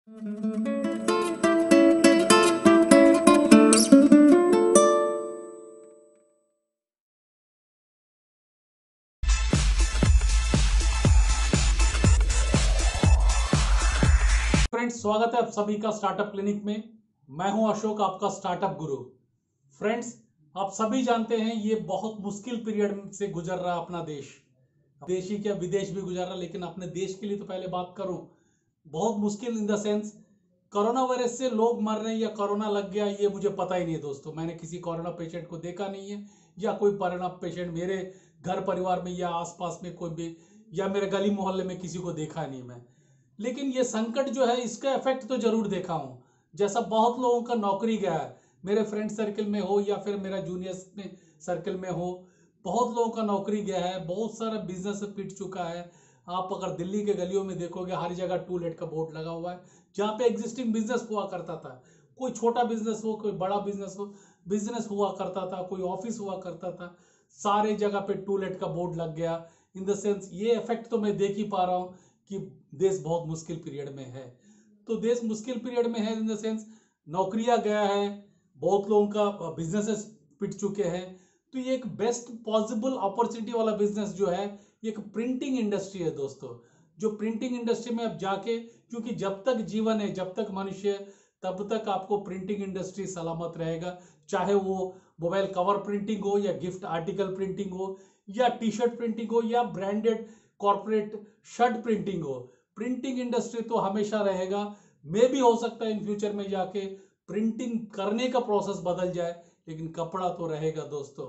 Friends, स्वागत है आप सभी का स्टार्टअप क्लिनिक में। मैं हूं अशोक, आपका स्टार्टअप गुरु। फ्रेंड्स, आप सभी जानते हैं ये बहुत मुश्किल पीरियड से गुजर रहा अपना देश। देश ही क्या, विदेश भी गुजर रहा, लेकिन अपने देश के लिए तो पहले बात करूं। बहुत मुश्किल in the sense, corona virus से लोग मर रहे हैं या कोरोना लग गया ये मुझे पता ही नहीं है दोस्तों। मैंने किसी कोरोना पेशेंट को देखा नहीं है, या कोई कोरोना पेशेंट मेरे घर परिवार में या आसपास में कोई भी, या मेरे गली मोहल्ले में किसी को देखा नहीं मैं। लेकिन ये संकट जो है, इसका इफेक्ट तो जरूर देखा हूं। जैसा बहुत लोगों का नौकरी गया है, मेरे फ्रेंड सर्कल में हो या फिर मेरा जूनियर्स में सर्कल में हो, बहुत लोगों का नौकरी गया है, बहुत सारा बिजनेस पिट चुका है। आप अगर दिल्ली के गलियों में देखोगे, हर जगह टू लेट का बोर्ड लगा हुआ है। जहाँ पे एग्जिस्टिंग बिजनेस हुआ करता था, कोई छोटा बिजनेस हो, कोई बड़ा बिजनेस हो, बिजनेस हुआ करता था, कोई ऑफिस हुआ करता था, सारे जगह पे टू लेट का बोर्ड लग गया। इन द सेंस ये इफेक्ट तो मैं देख ही पा रहा हूँ कि देश बहुत मुश्किल पीरियड में है। तो देश मुश्किल पीरियड में है इन द सेंस, नौकरियां गया है, बहुत लोगों का बिजनेसेस पिट चुके हैं। तो ये एक बेस्ट पॉसिबल अपॉर्चुनिटी वाला बिजनेस जो है, ये एक प्रिंटिंग इंडस्ट्री है दोस्तों। जो प्रिंटिंग इंडस्ट्री में अब जाके, क्योंकि जब तक जीवन है, जब तक मनुष्य है, तब तक आपको प्रिंटिंग इंडस्ट्री सलामत रहेगा। चाहे वो मोबाइल कवर प्रिंटिंग हो, या गिफ्ट आर्टिकल प्रिंटिंग हो, या टी शर्ट प्रिंटिंग हो, या ब्रांडेड कॉर्पोरेट शर्ट प्रिंटिंग हो, प्रिंटिंग इंडस्ट्री तो हमेशा रहेगा। मे भी हो सकता है इन फ्यूचर में जाके प्रिंटिंग करने का प्रोसेस बदल जाए, लेकिन कपड़ा तो रहेगा दोस्तों।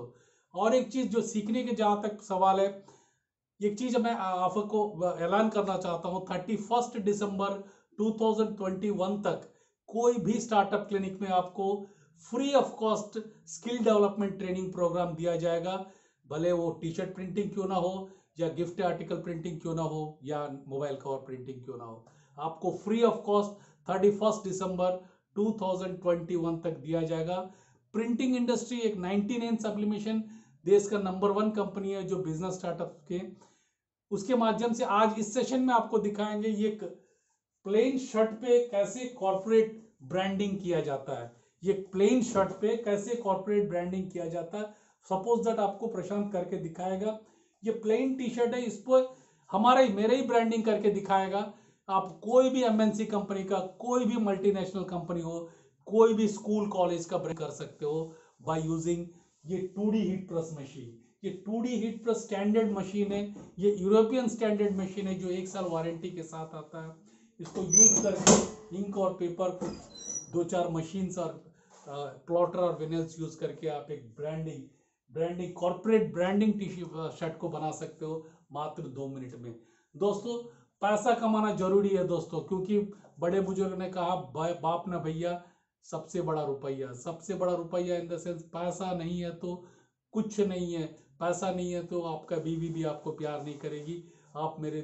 और एक चीज जो सीखने के जहां तक सवाल है, एक चीज मैं आपको ऐलान करना चाहता हूं, 31 दिसंबर 2021 तक कोई भी स्टार्टअप क्लिनिक में आपको free of cost skill development training programme दिया जाएगा। भले वो टी शर्ट प्रिंटिंग क्यों ना हो, या गिफ्ट आर्टिकल प्रिंटिंग क्यों ना हो, या मोबाइल कवर प्रिंटिंग क्यों ना हो, आपको फ्री ऑफ कॉस्ट 31 दिसंबर 2021 तक दिया जाएगा। प्रिंटिंग इंडस्ट्री एक 99 सब्लिमेशन देश का नंबर 1 कंपनी है जो बिजनेस स्टार्टअप के, उसके माध्यम से आज इस सेशन में आपको दिखाएंगे ये प्लेन शर्ट पे कैसे कॉर्पोरेट ब्रांडिंग किया जाता है। ये प्लेन शर्ट पे कैसे कॉर्पोरेट ब्रांडिंग किया जाता है, सपोज दैट आपको प्रशांत करके दिखाएगा। ये प्लेन टी शर्ट है, इस पर हमारा ही मेरे ही ब्रांडिंग करके दिखाएगा। आप कोई भी एमएनसी कंपनी का, कोई भी मल्टीनेशनल कंपनी हो, कोई भी स्कूल कॉलेज का ब्रांड कर सकते हो बाय यूजिंग ये 2D हीट प्रेस मशीन। ये 2D heat press standard machine है, ये यूरोपियन स्टैंडर्ड मशीन है जो 1 साल वारंटी के साथ आता है। इसको यूज करके इंक और पेपर को 2-4 मशीन्स और प्लॉटर और विनेल्स यूज करके आप एक branding corporate branding T shirt को बना सकते हो मात्र 2 मिनट में। दोस्तों, पैसा कमाना जरूरी है दोस्तों, क्योंकि बड़े बुजुर्ग ने कहा, बाप ना भैया, सबसे बड़ा रुपया, सबसे बड़ा रुपया इन द सेंस पैसा नहीं है तो कुछ नहीं है। पैसा नहीं है तो आपका बीवी भी आपको प्यार नहीं करेगी, आप मेरे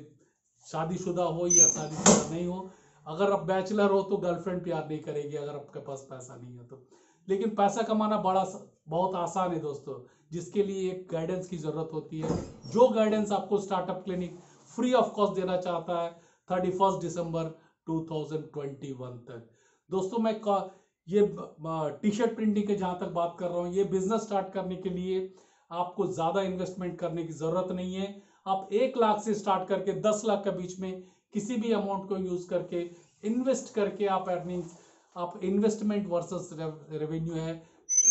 शादीशुदा हो या शादीशुदा नहीं हो, अगर आप बैचलर हो तो गर्लफ्रेंड प्यार नहीं करेगी अगर आपके पास पैसा नहीं है तो। लेकिन पैसा कमाना बहुत आसान है दोस्तों, जिसके लिए एक गाइडेंस की जरूरत होती है, जो गाइडेंस आपको startup clinic free of cost देना चाहता है 31 दिसंबर 2021 तक। दोस्तों, मैं ये टी शर्ट प्रिंटिंग के जहां तक बात कर रहा हूं, ये बिजनेस स्टार्ट करने के लिए आपको ज्यादा इन्वेस्टमेंट करने की जरूरत नहीं है। आप 1 लाख से स्टार्ट करके 10 लाख के बीच में किसी भी अमाउंट को यूज करके इन्वेस्ट करके आप अर्निंग्स, आप इन्वेस्टमेंट वर्सेस रेवेन्यू है,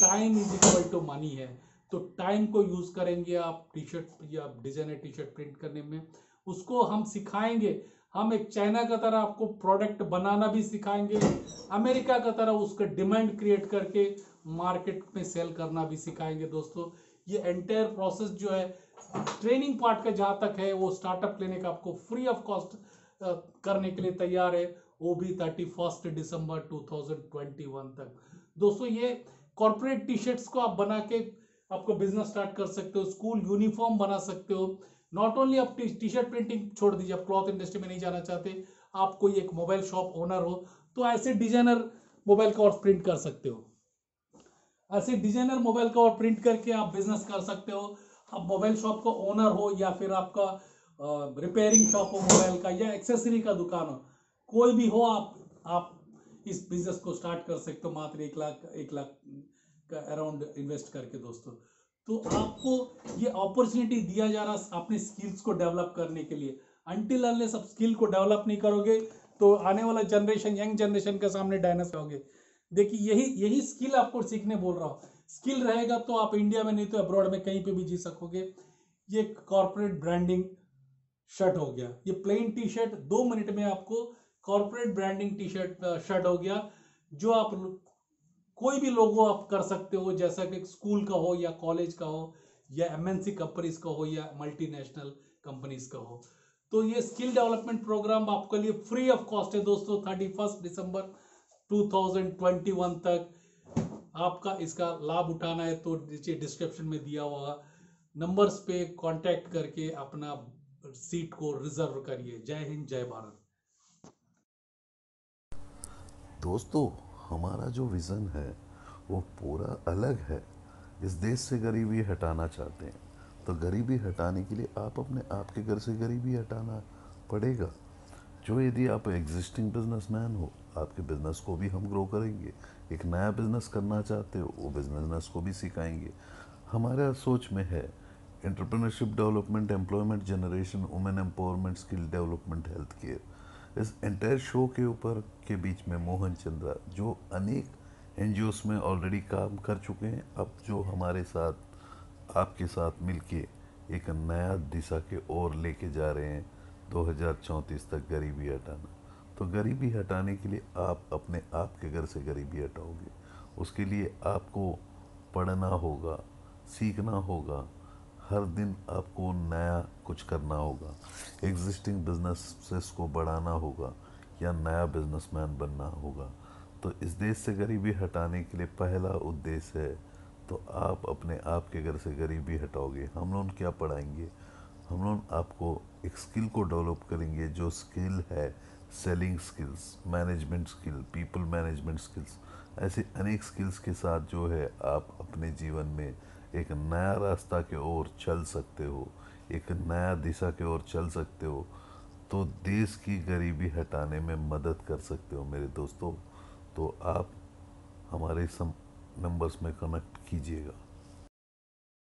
time is equal to money है। तो टाइम को यूज करेंगे आप टी शर्ट या डिजाइनर टी शर्ट प्रिंट करने में, उसको हम सिखाएंगे। हम एक चाइना का तरह आपको प्रोडक्ट बनाना भी सिखाएंगे, अमेरिका का तरह उसका डिमांड क्रिएट करके मार्केट में सेल करना भी सिखाएंगे। दोस्तों, ये एंटायर प्रोसेस जो है ट्रेनिंग पार्ट का जहां तक है, वो स्टार्टअप क्लिनिक आपको फ्री ऑफ कॉस्ट करने के लिए तैयार है, वो भी 31 दिसंबर 2021 तक। दोस्तों, ये कॉर्पोरेट टी शर्ट्स को आप बना के आपको बिजनेस स्टार्ट कर सकते हो, स्कूल यूनिफॉर्म बना सकते हो। नॉट ओनली आप टी शर्ट प्रिंटिंग छोड़ दीजिए, आप क्लॉथ इंडस्ट्री में नहीं जाना चाहते, आप कोई एक मोबाइल शॉप ओनर हो तो ऐसे डिजाइनर मोबाइल कवर प्रिंट कर सकते हो। ऐसे डिजाइनर मोबाइल कवर प्रिंट करके आप बिजनेस कर सकते हो। आप मोबाइल शॉप का ओनर हो, या फिर आपका रिपेयरिंग शॉप हो मोबाइल का, या एक्सेसरी का दुकान हो, कोई भी हो, आप इस बिजनेस को स्टार्ट कर सकते हो मात्र 1 लाख का अराउंड इन्वेस्ट करके दोस्तों। तो आपको ये अपॉर्चुनिटी दिया जा रहा अपने स्किल्स को डेवलप करने के लिए। अनटिल अनलेस आप स्किल को डेवलप नहीं करोगे तो आने वाला जनरेशन, यंग जनरेशन के सामने डायनासोर होगे। देखिए यही स्किल आपको सीखने बोल रहा हूँ। स्किल रहेगा तो आप इंडिया में नहीं तो अब्रॉड में कहीं पे भी जी सकोगे। ये कॉर्पोरेट ब्रांडिंग शर्ट हो गया, ये प्लेन टी शर्ट 2 मिनट में आपको corporate branding T shirt shirt हो गया, जो आप कोई भी लोगो आप कर सकते हो, जैसा कि स्कूल का हो या कॉलेज का हो या एमएनसी कंपनीज का हो या मल्टीनेशनल कंपनीज का हो। तो ये स्किल डेवलपमेंट प्रोग्राम आपके लिए फ्री ऑफ कॉस्ट है दोस्तों। 31 दिसंबर 2021 तक आपका इसका लाभ उठाना है तो नीचे डिस्क्रिप्शन में दिया हुआ नंबर्स पे कांटेक्ट करके अपना सीट को रिजर्व करिए। जय हिंद, जय भारत। दोस्तों, हमारा जो विज़न है वो पूरा अलग है। इस देश से गरीबी हटाना चाहते हैं, तो गरीबी हटाने के लिए आपके घर से गरीबी हटाना पड़ेगा। जो यदि आप एग्जिस्टिंग बिजनेसमैन हो, आपके बिजनेस को भी हम ग्रो करेंगे। एक नया बिजनेस करना चाहते हो, वो बिजनेस को भी सिखाएंगे। हमारा सोच में है entrepreneurship development, employment generation, women empowerment, skill development, health care. इस एंटायर शो के ऊपर के बीच में मोहन चंद्रा, जो अनेक एनजीओस में ऑलरेडी काम कर चुके हैं, अब जो हमारे साथ आपके साथ मिलके एक नया दिशा के ओर लेके जा रहे हैं 2034 तक गरीबी हटाना। तो गरीबी हटाने के लिए आप अपने आप के घर से गरीबी हटाओगे। उसके लिए आपको पढ़ना होगा, सीखना होगा, हर दिन आपको नया कुछ करना होगा, एग्जिस्टिंग बिजनेसेस को बढ़ाना होगा या नया बिजनेसमैन बनना होगा। तो इस देश से गरीबी हटाने के लिए पहला उद्देश्य है, तो आप अपने आप के घर से गरीबी हटाओगे। हम लोग क्या पढ़ाएंगे? हम लोग आपको एक स्किल को डेवलप करेंगे, जो स्किल है selling skills, management skill, people management skills. ऐसे अनेक स्किल्स के साथ जो है आप अपने जीवन में एक नया रास्ता के ओर चल सकते हो, एक नया दिशा के ओर चल सकते हो, तो देश की गरीबी हटाने में मदद कर सकते हो मेरे दोस्तों। तो आप हमारे सम नंबर्स में कनेक्ट कीजिएगा।